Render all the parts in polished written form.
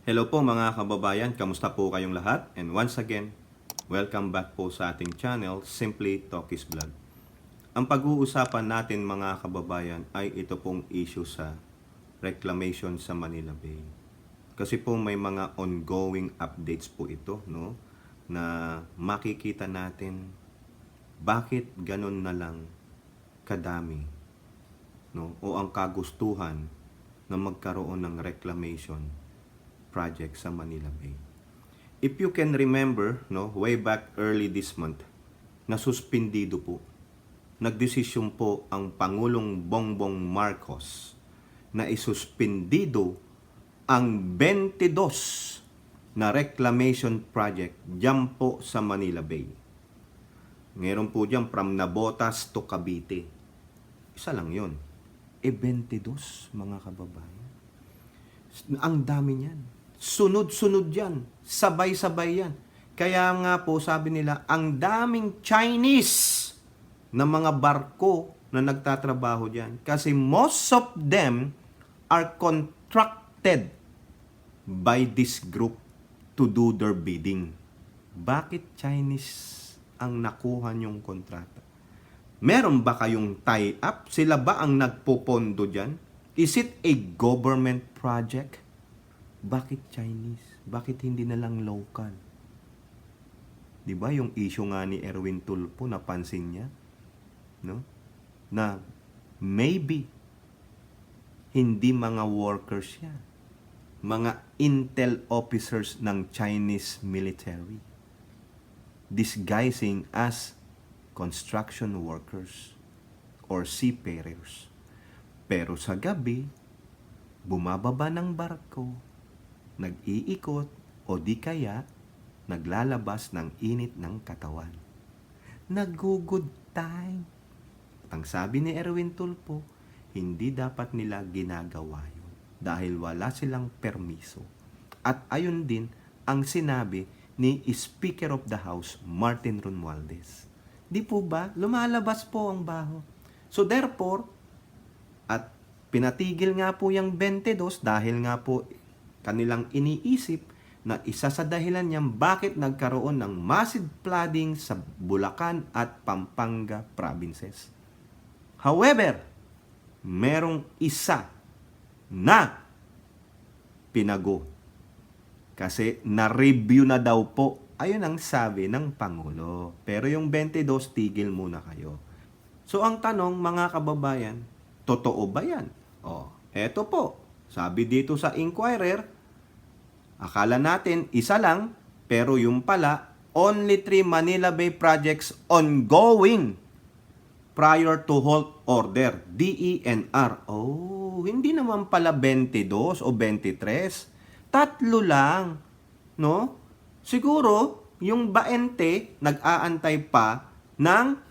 Hello po mga kababayan, kamusta po kayong lahat? And once again, welcome back po sa ating channel, Simply Talkies Vlog. Ang pag-uusapan natin mga kababayan ay ito pong issue sa reclamation sa Manila Bay. Kasi po may mga ongoing updates po ito, no? Na makikita natin bakit ganun na lang kadami, no? O ang kagustuhan na magkaroon ng reclamation project sa Manila Bay. If you can remember, no, way back early this month, nasuspendido po, nagdesisyon po ang Pangulong Bongbong Marcos na isuspendido ang 22 na reclamation project dyan po sa Manila Bay. Meron po dyan from Navotas to Cavite. Isa lang yon. 22 mga kababayan. Ang dami niyan. Sunod-sunod yan. Sabay-sabay yan. Kaya nga po sabi nila, ang daming Chinese na mga barko na nagtatrabaho dyan. Kasi most of them are contracted by this group to do their bidding. Bakit Chinese ang nakuha niyong kontrata? Meron ba kayong tie-up? Sila ba ang nagpopondo dyan? Is it a government project? Bakit Chinese? Bakit hindi na lang local? Di ba yung issue nga ni Erwin Tulfo, napansin niya? No? Na maybe hindi mga workers yan. Mga intel officers ng Chinese military disguising as construction workers or seafarers. Pero sa gabi, bumababa ng barko, nag-iikot o di kaya naglalabas ng init ng katawan. Nag-good time. Ang sabi ni Erwin Tulfo, hindi dapat nila ginagawa yun dahil wala silang permiso. At ayun din ang sinabi ni Speaker of the House, Martin Romualdez. Di po ba? Lumalabas po ang baho. So therefore, at pinatigil nga po yung 22 dahil nga po kanilang iniisip na isa sa dahilan niyang bakit nagkaroon ng massive flooding sa Bulacan at Pampanga provinces. However, merong isa na pinago. Kasi na-review na daw po. Ayun ang sabi ng Pangulo. Pero yung 22, tigil muna kayo. So ang tanong mga kababayan, totoo ba yan? Eto po. Sabi dito sa Inquirer, akala natin isa lang, pero yung pala, only 3 Manila Bay projects ongoing prior to halt order, DENR. Hindi naman pala 22 o 23. Tatlo lang, no? Siguro, yung 20 nag-aantay pa ng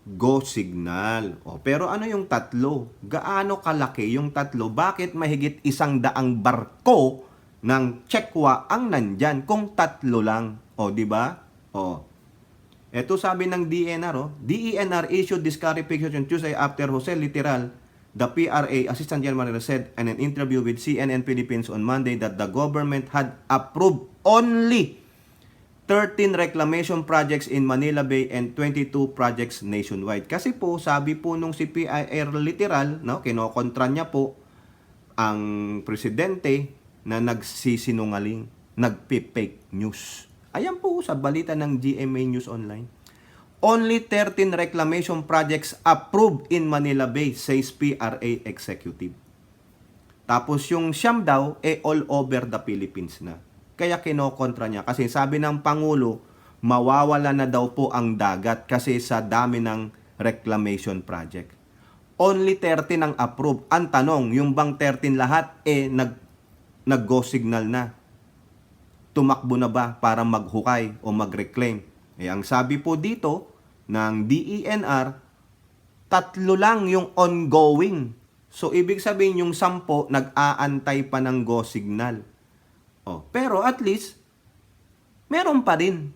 go signal. Pero ano yung tatlo? Gaano kalaki yung tatlo? Bakit mahigit 100 barko ng Chekwa ang nandyan kung tatlo lang? Di ba? Ito sabi ng DENR, DENR issued this clarification Tuesday after Jose Literal, the PRA Assistant General said in an interview with CNN Philippines on Monday that the government had approved only 13 reclamation projects in Manila Bay and 22 projects nationwide. Kasi po, sabi po nung si PIR Literal, no, kinokontra niya po ang presidente na nagsisinungaling, nagpi-fake news. Ayan po sa balita ng GMA News Online. Only 13 reclamation projects approved in Manila Bay, says PRA executive. Tapos yung siyam daw, all over the Philippines na. Kaya kinokontra niya. Kasi sabi ng Pangulo, mawawala na daw po ang dagat kasi sa dami ng reclamation project. Only 13 ang approved. Ang tanong, yung bang 13 lahat, nag-go signal na? Tumakbo na ba para maghukay o mag-reclaim? Ang sabi po dito ng DENR, 3 lang yung ongoing. So, ibig sabihin yung 10 nag-aantay pa ng go signal. Pero at least, meron pa rin.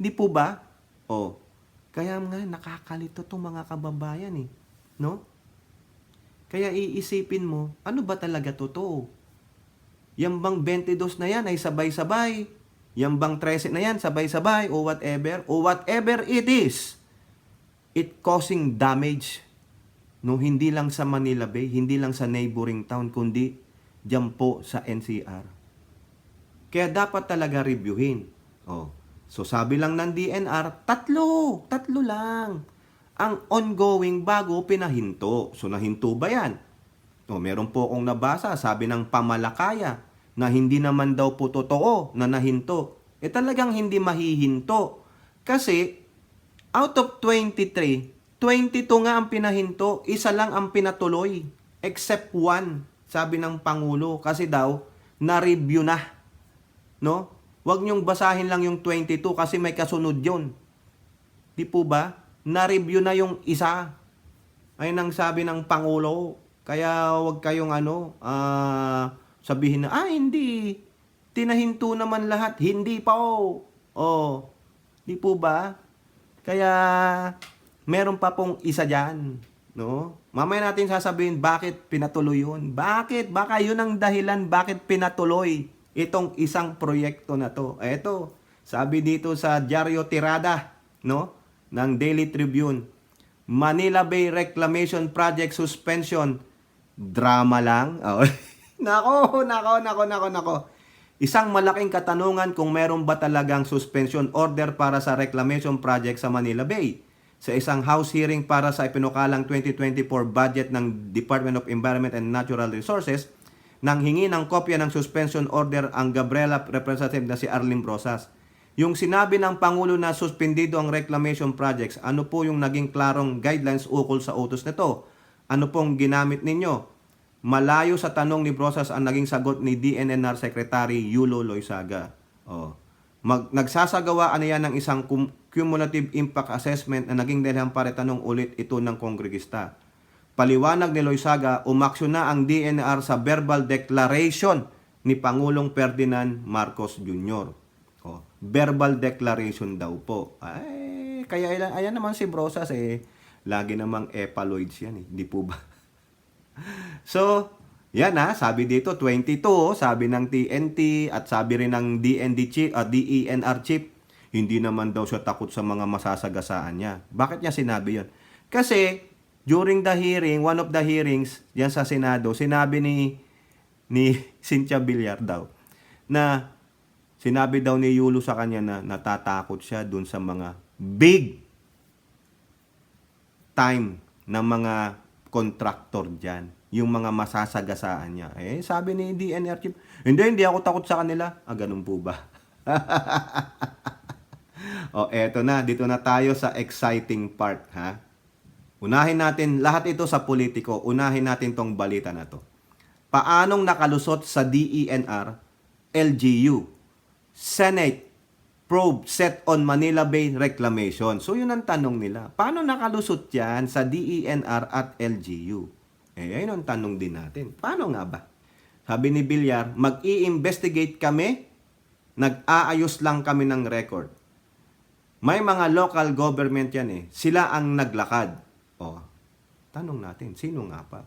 Di po ba? Kaya nga, nakakalito itong mga kababayan no? Kaya iisipin mo, ano ba talaga totoo? Yan bang 22 na yan ay sabay-sabay? Yan bang 13 na yan sabay-sabay? O whatever? O whatever it is, it causing damage. No, hindi lang sa Manila Bay, hindi lang sa neighboring town, kundi diyan po sa NCR. Kaya dapat talaga reviewin. Oh. So sabi lang ng DNR, tatlo lang ang ongoing bago pinahinto. So nahinto ba yan? O, meron po akong nabasa, sabi ng Pamalakaya, na hindi naman daw po totoo na nahinto. Talagang hindi mahihinto. Kasi, out of 23, 22 nga ang pinahinto, isa lang ang pinatuloy. Except one, sabi ng Pangulo. Kasi daw, na-review na. No? Huwag niyong basahin lang yung 22 kasi may kasunod yun. Di po ba? Na-review na yung isa. Ayun ang sabi ng Pangulo. Kaya wag kayong sabihin na, hindi. Tinahinto naman lahat. Hindi pa di po ba? Kaya meron pa pong isa dyan. No? Mamaya natin sasabihin bakit pinatuloy yun. Bakit? Baka yun ang dahilan bakit pinatuloy itong isang proyekto na to. Eto, sabi dito sa Diario Tirada, no? Ng Daily Tribune. Manila Bay Reclamation Project Suspension. Drama lang. Nako. Isang malaking katanungan kung meron ba talagang suspension order para sa reclamation project sa Manila Bay. Sa isang House hearing para sa ipinukalang 2024 budget ng Department of Environment and Natural Resources, nang hingi ng kopya ng suspension order ang Gabriela representative na si Arlene Brosas. Yung sinabi ng Pangulo na suspendido ang reclamation projects, ano po yung naging klarong guidelines ukol sa utos nito? Ano pong ginamit ninyo? Malayo sa tanong ni Brosas ang naging sagot ni DNNR Secretary Yulo Loyzaga. Nagsasagawa yan ng isang cumulative impact assessment na naging dahilan para tanong ulit ito ng kongregista. Paliwanag ni Loyzaga, umaksyon na ang DNR sa verbal declaration ni Pangulong Ferdinand Marcos Jr. Verbal declaration daw po. Kaya ayan naman si Brosas lagi namang epaloids yan Di po ba? So, yan sabi dito 22, sabi ng TNT at sabi rin ng DENR chief, hindi naman daw siya takot sa mga masasagasaan niya. Bakit niya sinabi yon? Kasi during the hearing, one of the hearings yan sa Senado, sinabi ni Cynthia Villar daw na sinabi daw ni Yulo sa kanya na natatakot siya dun sa mga big time ng mga contractor dyan. Yung mga masasagasaan niya. Sabi ni DNR chief, hindi ako takot sa kanila. Ganun po ba? Eto na. Dito na tayo sa exciting part, Unahin natin, lahat ito sa politiko, unahin natin tong balita na to. Paanong nakalusot sa DENR, LGU? Senate probe set on Manila Bay reclamation. So yun ang tanong nila. Paano nakalusot yan sa DENR at LGU? Ayun ang tanong din natin. Paano nga ba? Sabi ni Villar, mag-i-investigate kami, nag-aayos lang kami ng record. May mga local government yan Sila ang naglakad. Tanong natin, sino nga pa?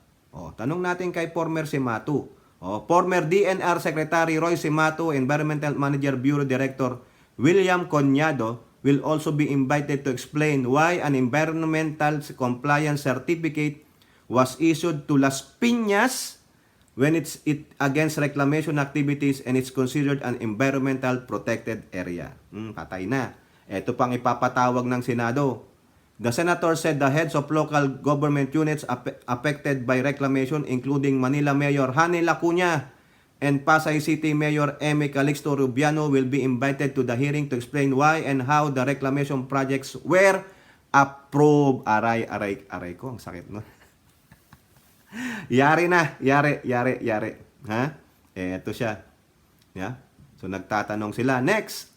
Tanong natin kay former Cimatu. Former DNR Secretary Roy Cimatu, Environmental Manager Bureau Director William Conyado will also be invited to explain why an environmental compliance certificate was issued to Las Piñas when it against reclamation activities and it's considered an environmental protected area. Patay na. Ito pang ipapatawag ng Senado. The senator said the heads of local government units affected by reclamation, including Manila Mayor Hanny Lacuna and Pasay City Mayor Eme Calixto Rubiano, will be invited to the hearing to explain why and how the reclamation projects were approved. Aray ko, ang sakit no. Yari. Eto siya. So nagtatanong sila. Next,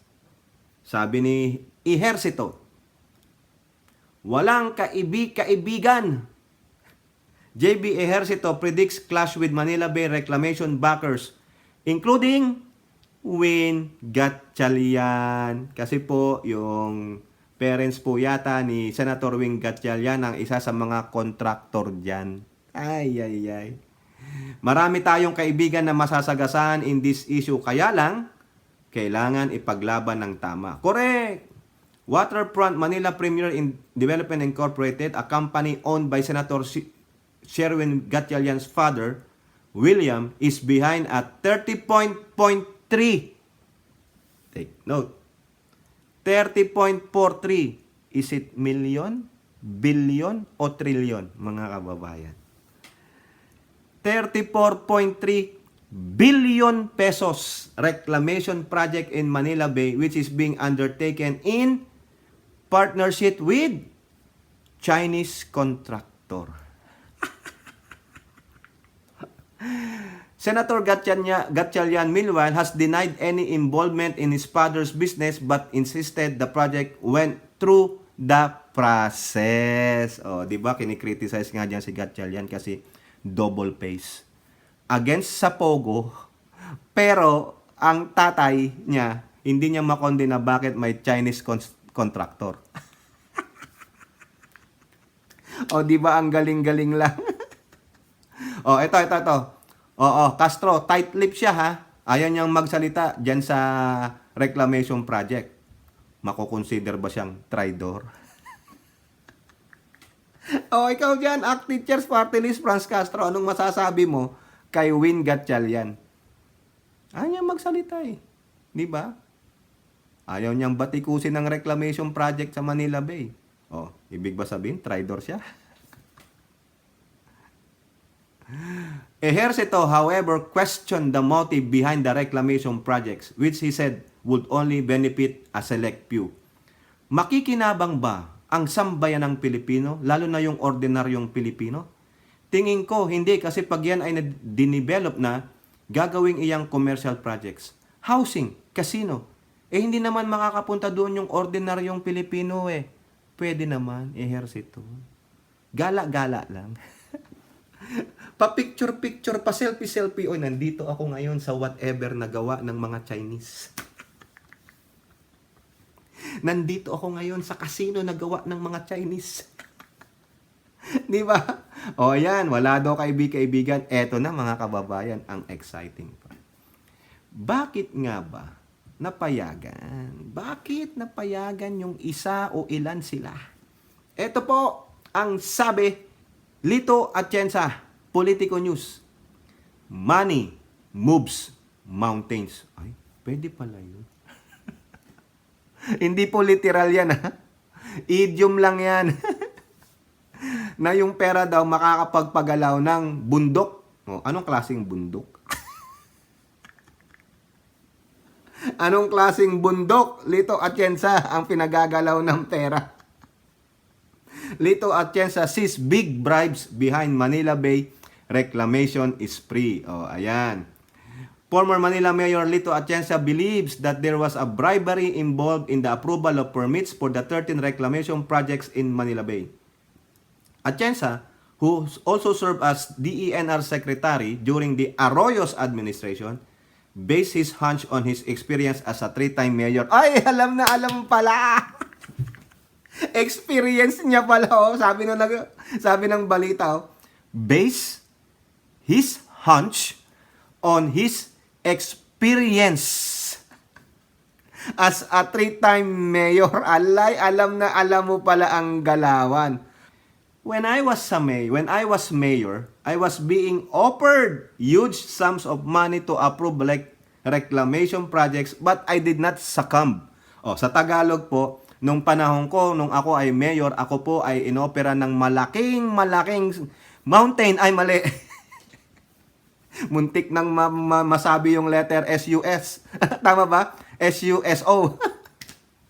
sabi ni Ejercito, walang kaibigan. JB Ejercito predicts clash with Manila Bay reclamation backers, including Win Gatchalian. Kasi po, yung parents po yata ni Senator Win Gatchalian ang isa sa mga contractor dyan. Ay. Marami tayong kaibigan na masasagasaan in this issue, kaya lang, kailangan ipaglaban ng tama. Correct! Waterfront Manila Premier Development Incorporated, a company owned by Senator Sherwin Gatchalian's father, William, is behind at 30.3. Take note. 30.43. Is it million, billion, o trillion, mga kababayan? 34.3 billion pesos reclamation project in Manila Bay, which is being undertaken in partnership with Chinese contractor. Senator Gatchalian, meanwhile, has denied any involvement in his father's business but insisted the project went through the process. O, di ba? Kinikriticize nga dyan si Gatchalian kasi double pace. Against sa Pogo, pero ang tatay niya, hindi niya makonde na bakit may Chinese contractor. O, di ba ang galing-galing lang? O, ito. Oo, Castro, tight lip siya ha. Ayaw niyang magsalita dyan sa reclamation project. Makukonsider ba siyang traidor? O, ikaw dyan, ACT Teachers Party List, Franz Castro, anong masasabi mo kay Win Gatchalian? Ayaw niyang magsalita eh. Di ba? Ayaw niyang batikusin ng reclamation project sa Manila Bay. O, ibig ba sabihin, traidor siya? Ejercito, however, questioned the motive behind the reclamation projects, which he said would only benefit a select few. Makikinabang ba ang sambayan ng Pilipino, lalo na yung ordinaryong Pilipino? Tingin ko, hindi, kasi pag yan ay dinevelop na, gagawing iyang commercial projects. Housing, casino, hindi naman makakapunta doon yung ordinaryong Pilipino eh. Pwede naman, ehersito. Gala-gala lang. Pa-picture-picture, pa-selfie-selfie. Oy, nandito ako ngayon sa whatever na gawa ng mga Chinese. Nandito ako ngayon sa casino na gawa ng mga Chinese. Di ba? O yan, wala daw kaibigan. Eto na mga kababayan, ang exciting pa. Bakit nga ba napayagan? Bakit napayagan yung isa o ilan sila? Eto po ang sabi, Lito Atienza, Politico News. Money moves mountains. Ay, pwede pala yun. Hindi po literal yan ha. Idiom lang yan. Na yung pera daw makakapagpagalaw ng bundok. O, anong klaseng bundok? Anong klaseng bundok? Lito Atienza ang pinagagalaw ng pera. Lito Atienza sees big bribes behind Manila Bay reclamation is free. Oh, ayan. Former Manila Mayor Lito Atienza believes that there was a bribery involved in the approval of permits for the 13 reclamation projects in Manila Bay. Atienza, who also served as DENR Secretary during the Arroyo's administration, based his hunch on his experience as a 3-time mayor. Ay, alam na alam pala! Experience niya pala, oh. Sabi ng balita, oh. Base his hunch on his experience as a 3-time mayor. Alay, alam na alam mo pala ang galawan. When I was mayor, I was being offered huge sums of money to approve reclamation projects, but I did not succumb. Oh, sa Tagalog po, nung panahon ko, nung ako ay mayor, ako po ay inopera ng malaking mountain. Ay, mali. Muntik nang masabi yung letter SUS. Tama ba? SUSO.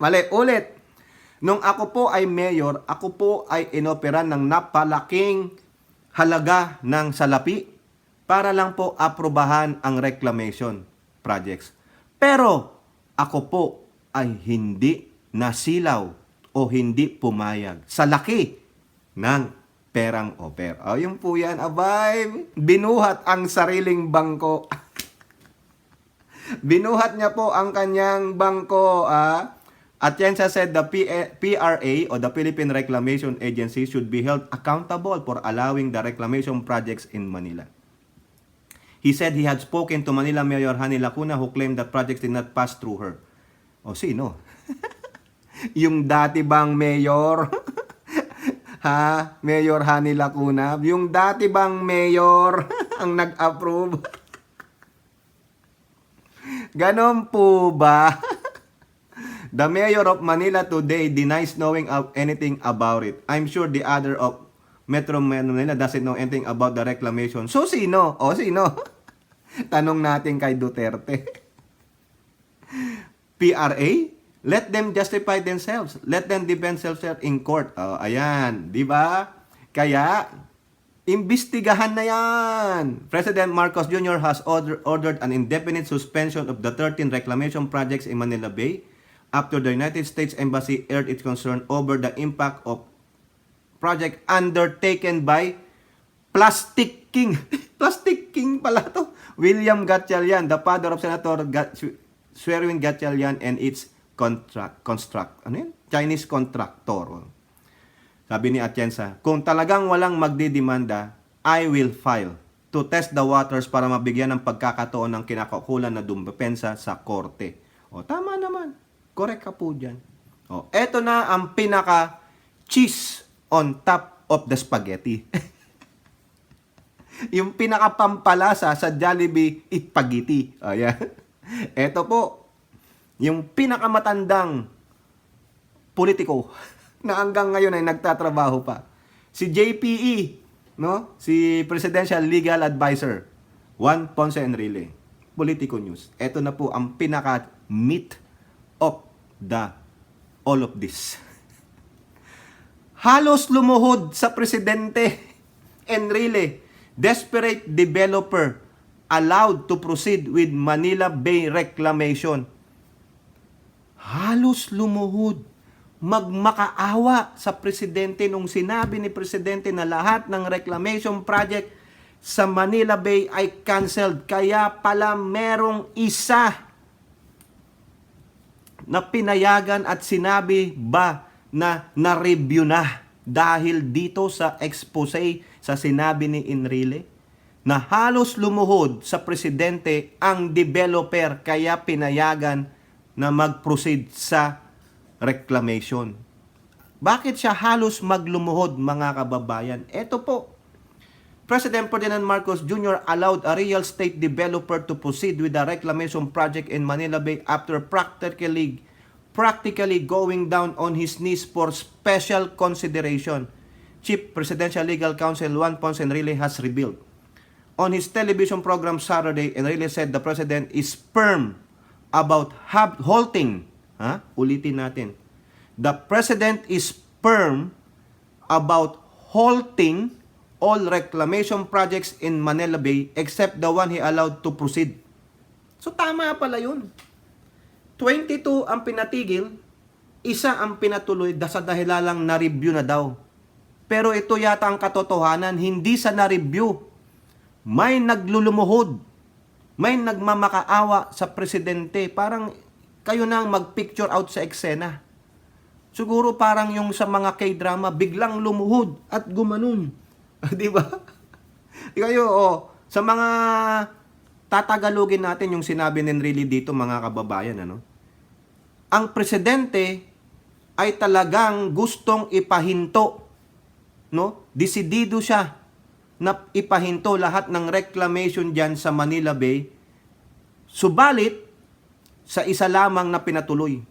Mali. Ulit. Nung ako po ay mayor, ako po ay inopera ng napalaking halaga ng salapi para lang po aprobahan ang reclamation projects. Pero ako po ay hindi nasilaw o hindi pumayag sa laki ng perang offer. O, yun po yan, abay, binuhat ang sariling bangko. Binuhat niya po ang kanyang bangko. Atienza said the PRA o the Philippine Reclamation Agency should be held accountable for allowing the reclamation projects in Manila. He said he had spoken to Manila Mayor Hani Lacuna who claimed that projects did not pass through her. O sino? Yung dati bang mayor? Ha? Mayor Hani Lacuna? Yung dati bang mayor ang nag-approve? Ganon po ba? The mayor of Manila today denies knowing anything about it. I'm sure the other of Metro Manila doesn't know anything about the reclamation. So sino? O sino? Tanong natin kay Duterte. PRA? Let them justify themselves. Let them defend themselves in court. Oh, ayan, di ba? Kaya imbestigahan na yan. President Marcos Jr. has ordered an indefinite suspension of the 13 reclamation projects in Manila Bay after the United States Embassy aired its concern over the impact of project undertaken by Plastic King. Plastic King pala to. William Gatchalian, the father of Senator Sherwin Gatchalian and its Chinese contractor. Sabi ni Atienza, kung talagang walang magdidemanda, I will file to test the waters para mabigyan ng pagkakataon ng kinakakulan na dumpepensa sa korte. O, tama naman. Correct ka po dyan. O, eto na ang pinaka cheese on top of the spaghetti. Yung pinaka pampalasa sa Jollibee Itpagiti. Ayan. Eto po, yung pinakamatandang politiko na hanggang ngayon ay nagtatrabaho pa. Si JPE, no? Si Presidential Legal Advisor, Juan Ponce Enrile. Politico News. Ito na po ang pinaka meat of the all of this. Halos lumuhod sa presidente Enrile, desperate developer allowed to proceed with Manila Bay reclamation. Halos lumuhod, magmakaawa sa presidente nung sinabi ni presidente na lahat ng reclamation project sa Manila Bay ay canceled. Kaya pala merong isa na pinayagan at sinabi ba na na-review na dahil dito sa expose sa sinabi ni Enrile na halos lumuhod sa presidente ang developer kaya pinayagan na mag-proceed sa reclamation. Bakit siya halos maglumuhod, mga kababayan? Ito po, President Ferdinand Marcos Jr. allowed a real estate developer to proceed with the reclamation project in Manila Bay after practically going down on his knees for special consideration. Chief Presidential Legal Counsel Juan Ponce Enrile has revealed. On his television program Saturday, Enrile said the President is firm about halting. Ulitin natin. The President is firm about halting all reclamation projects in Manila Bay except the one he allowed to proceed. So tama pala yun. 22 ang pinatigil, isa ang pinatuloy sa dahilalang na-review na daw. Pero ito yata ang katotohanan, hindi sa na-review. May naglulumuhod, may nagmamakaawa sa presidente. Parang kayo na ang mag-picture out sa eksena. Siguro parang yung sa mga K-drama, biglang lumuhod at gumanon. Di ba? Kayo, sa mga tatagalogin natin yung sinabi ni Enrile dito, mga kababayan, ang presidente ay talagang gustong ipahinto, Desidido siya na ipahinto lahat ng reclamation dyan sa Manila Bay. Subalit, sa isa lamang na pinatuloy.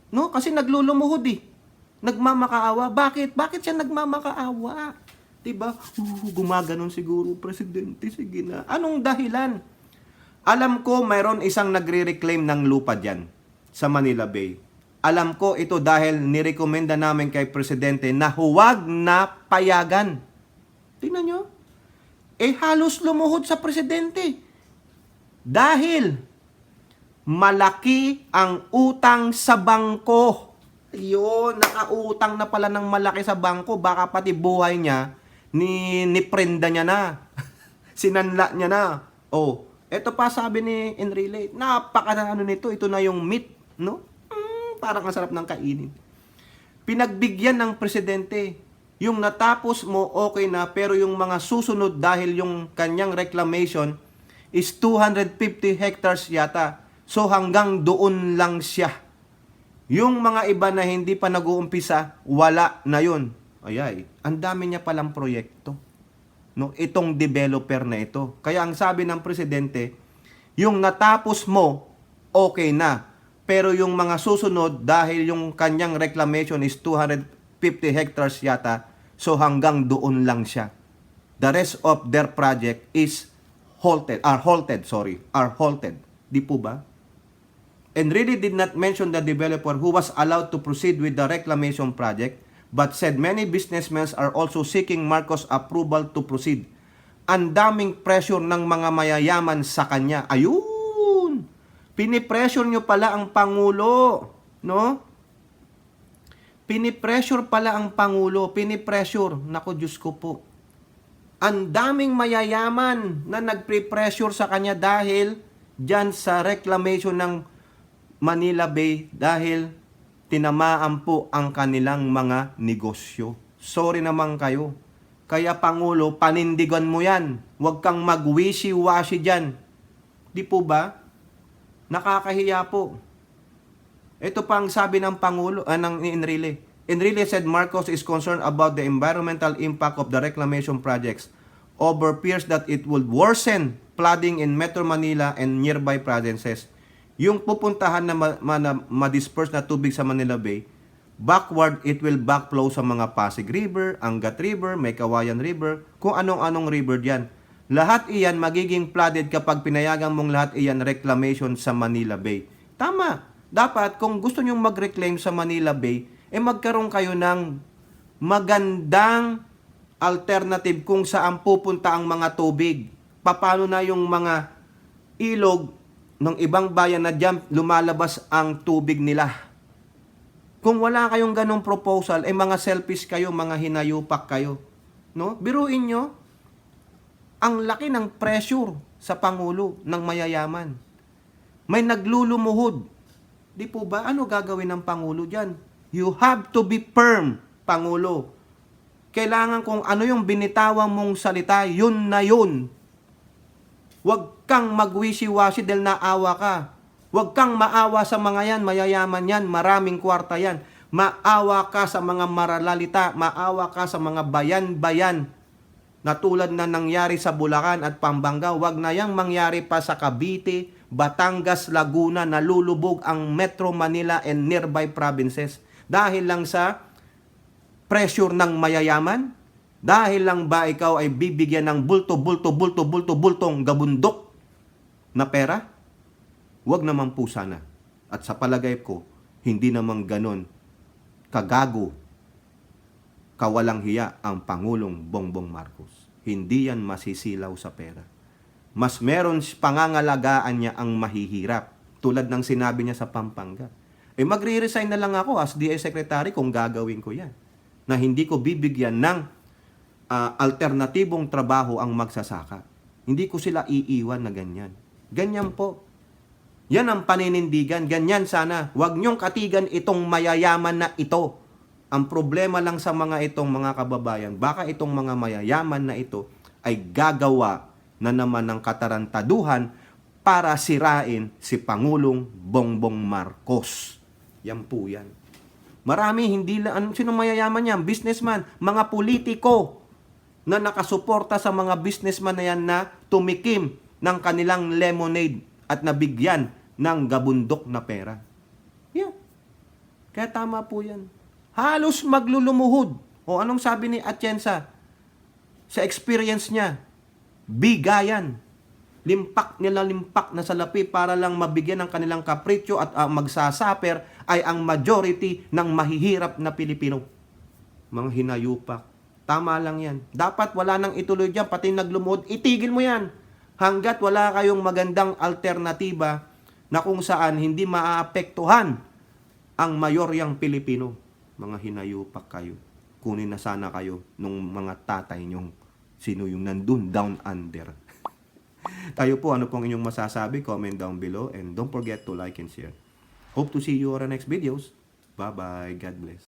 Kasi naglulumuhod Nagmamakaawa. Bakit? Bakit siya nagmamakaawa? Diba? Gumaganon siguro, presidente. Sige na. Anong dahilan? Alam ko mayroon isang nagre-reclaim ng lupa dyan sa Manila Bay. Alam ko ito dahil nirekomenda namin kay presidente na huwag na payagan. Tingnan nyo. Halos lumuhod sa presidente. Dahil malaki ang utang sa bangko. Ayun, nakautang na pala ng malaki sa bangko. Baka pati buhay niya, ni prenda niya na. Sinanla niya na. Ito pa sabi ni Enrile, nito, ito na yung meat, Parang ang sarap ng kainin. Pinagbigyan ng presidente Yung natapos mo, okay na, pero yung mga susunod dahil yung kanyang reclamation is 250 hectares yata. So hanggang doon lang siya. Yung mga iba na hindi pa nag-uumpisa, wala na yun. Ayay, ang dami niya palang proyekto. No, itong developer na ito. Kaya ang sabi ng presidente, yung natapos mo, okay na. Pero yung mga susunod, dahil yung kanyang reclamation is 250 hectares yata, so hanggang doon lang siya. The rest of their project is halted. Di po ba? And really did not mention the developer who was allowed to proceed with the reclamation project, but said many businessmen are also seeking Marcos approval to proceed. Ang daming pressure ng mga mayayaman sa kanya. Ayun! Pinipressure nyo pala ang Pangulo. No? Pinipressure pala ang Pangulo. Pinipressure. Naku, Diyos ko po. Ang daming mayayaman na nagpre-pressure sa kanya dahil dyan sa reclamation ng Manila Bay dahil tinamaan po ang kanilang mga negosyo. Sorry naman kayo. Kaya Pangulo, panindigan mo yan. Huwag kang mag-wishy-washy dyan. Di po ba? Nakakahiya po. Ito pa ang sabi ng Pangulo, ng Enrile. Enrile said Marcos is concerned about the environmental impact of the reclamation projects over fears that it would worsen flooding in Metro Manila and nearby provinces. Yung pupuntahan na ma-disperse na tubig sa Manila Bay, backward, it will backflow sa mga Pasig River, Angat River, May Kawayan River, kung anong-anong river diyan. Lahat iyan magiging flooded kapag pinayagan mong lahat iyan reclamation sa Manila Bay. Tama. Dapat, kung gusto nyong mag-reclaim sa Manila Bay, magkaroon kayo ng magandang alternative kung saan pupunta ang mga tubig. Paano na yung mga ilog ng ibang bayan na diyan lumalabas ang tubig nila. Kung wala kayong ganong proposal, mga selfish kayo, mga hinayupak kayo. No? Biruin nyo, ang laki ng pressure sa Pangulo ng mayayaman. May naglulumuhod. Di po ba? Ano gagawin ng Pangulo dyan? You have to be firm, Pangulo. Kailangan kung ano yung binitawang mong salita, yun na yun. Huwag kang mag-wishy-washy dahil naawa ka. Huwag kang maawa sa mga yan, mayayaman yan, maraming kwarta yan. Maawa ka sa mga maralalita, maawa ka sa mga bayan-bayan na tulad na nangyari sa Bulacan at Pampanga. Huwag na yang mangyari pa sa Cavite, Batangas, Laguna, nalulubog ang Metro Manila and nearby provinces. Dahil lang sa pressure ng mayayaman, dahil lang ba ikaw ay bibigyan ng bultong gabundok na pera? Huwag naman po sana. At sa palagay ko, hindi naman ganon kagago, kawalang hiya ang Pangulong Bongbong Marcos. Hindi yan masisilaw sa pera. Mas meron pangangalagaan niya ang mahihirap. Tulad ng sinabi niya sa Pampanga. Magre-resign na lang ako as DA Secretary kung gagawin ko yan. Na hindi ko bibigyan ng alternatibong trabaho ang magsasaka. Hindi ko sila iiwan na ganyan. Ganyan po. Yan ang paninindigan. Ganyan sana. Huwag niyong katigan itong mayayaman na ito. Ang problema lang sa mga itong mga kababayan, baka itong mga mayayaman na ito ay gagawa na naman ng katarantaduhan para sirain si Pangulong Bongbong Marcos. Yan po yan. Marami, hindi lang, sino mayayaman yan? Businessman, mga politiko na nakasuporta sa mga businessman na yan na tumikim ng kanilang lemonade at nabigyan ng gabundok na pera. Yeah. Kaya tama po yan. Halos maglulumuhod. O anong sabi ni Atienza? Sa experience niya, bigayan. Limpak na salapi para lang mabigyan ng kanilang kapritsyo at magsasaper ay ang majority ng mahihirap na Pilipino. Mga hinayupak. Tama lang yan. Dapat wala nang ituloy dyan, pati naglumuhod, itigil mo yan. Hanggat wala kayong magandang alternatiba na kung saan hindi maaapektuhan ang mayoryang Pilipino. Mga hinayupak kayo. Kunin na sana kayo nung mga tatay nyong sino yung nandun down under. Kayo po, ano pong inyong masasabi? Comment down below and don't forget to like and share. Hope to see you on our next videos. Bye-bye. God bless.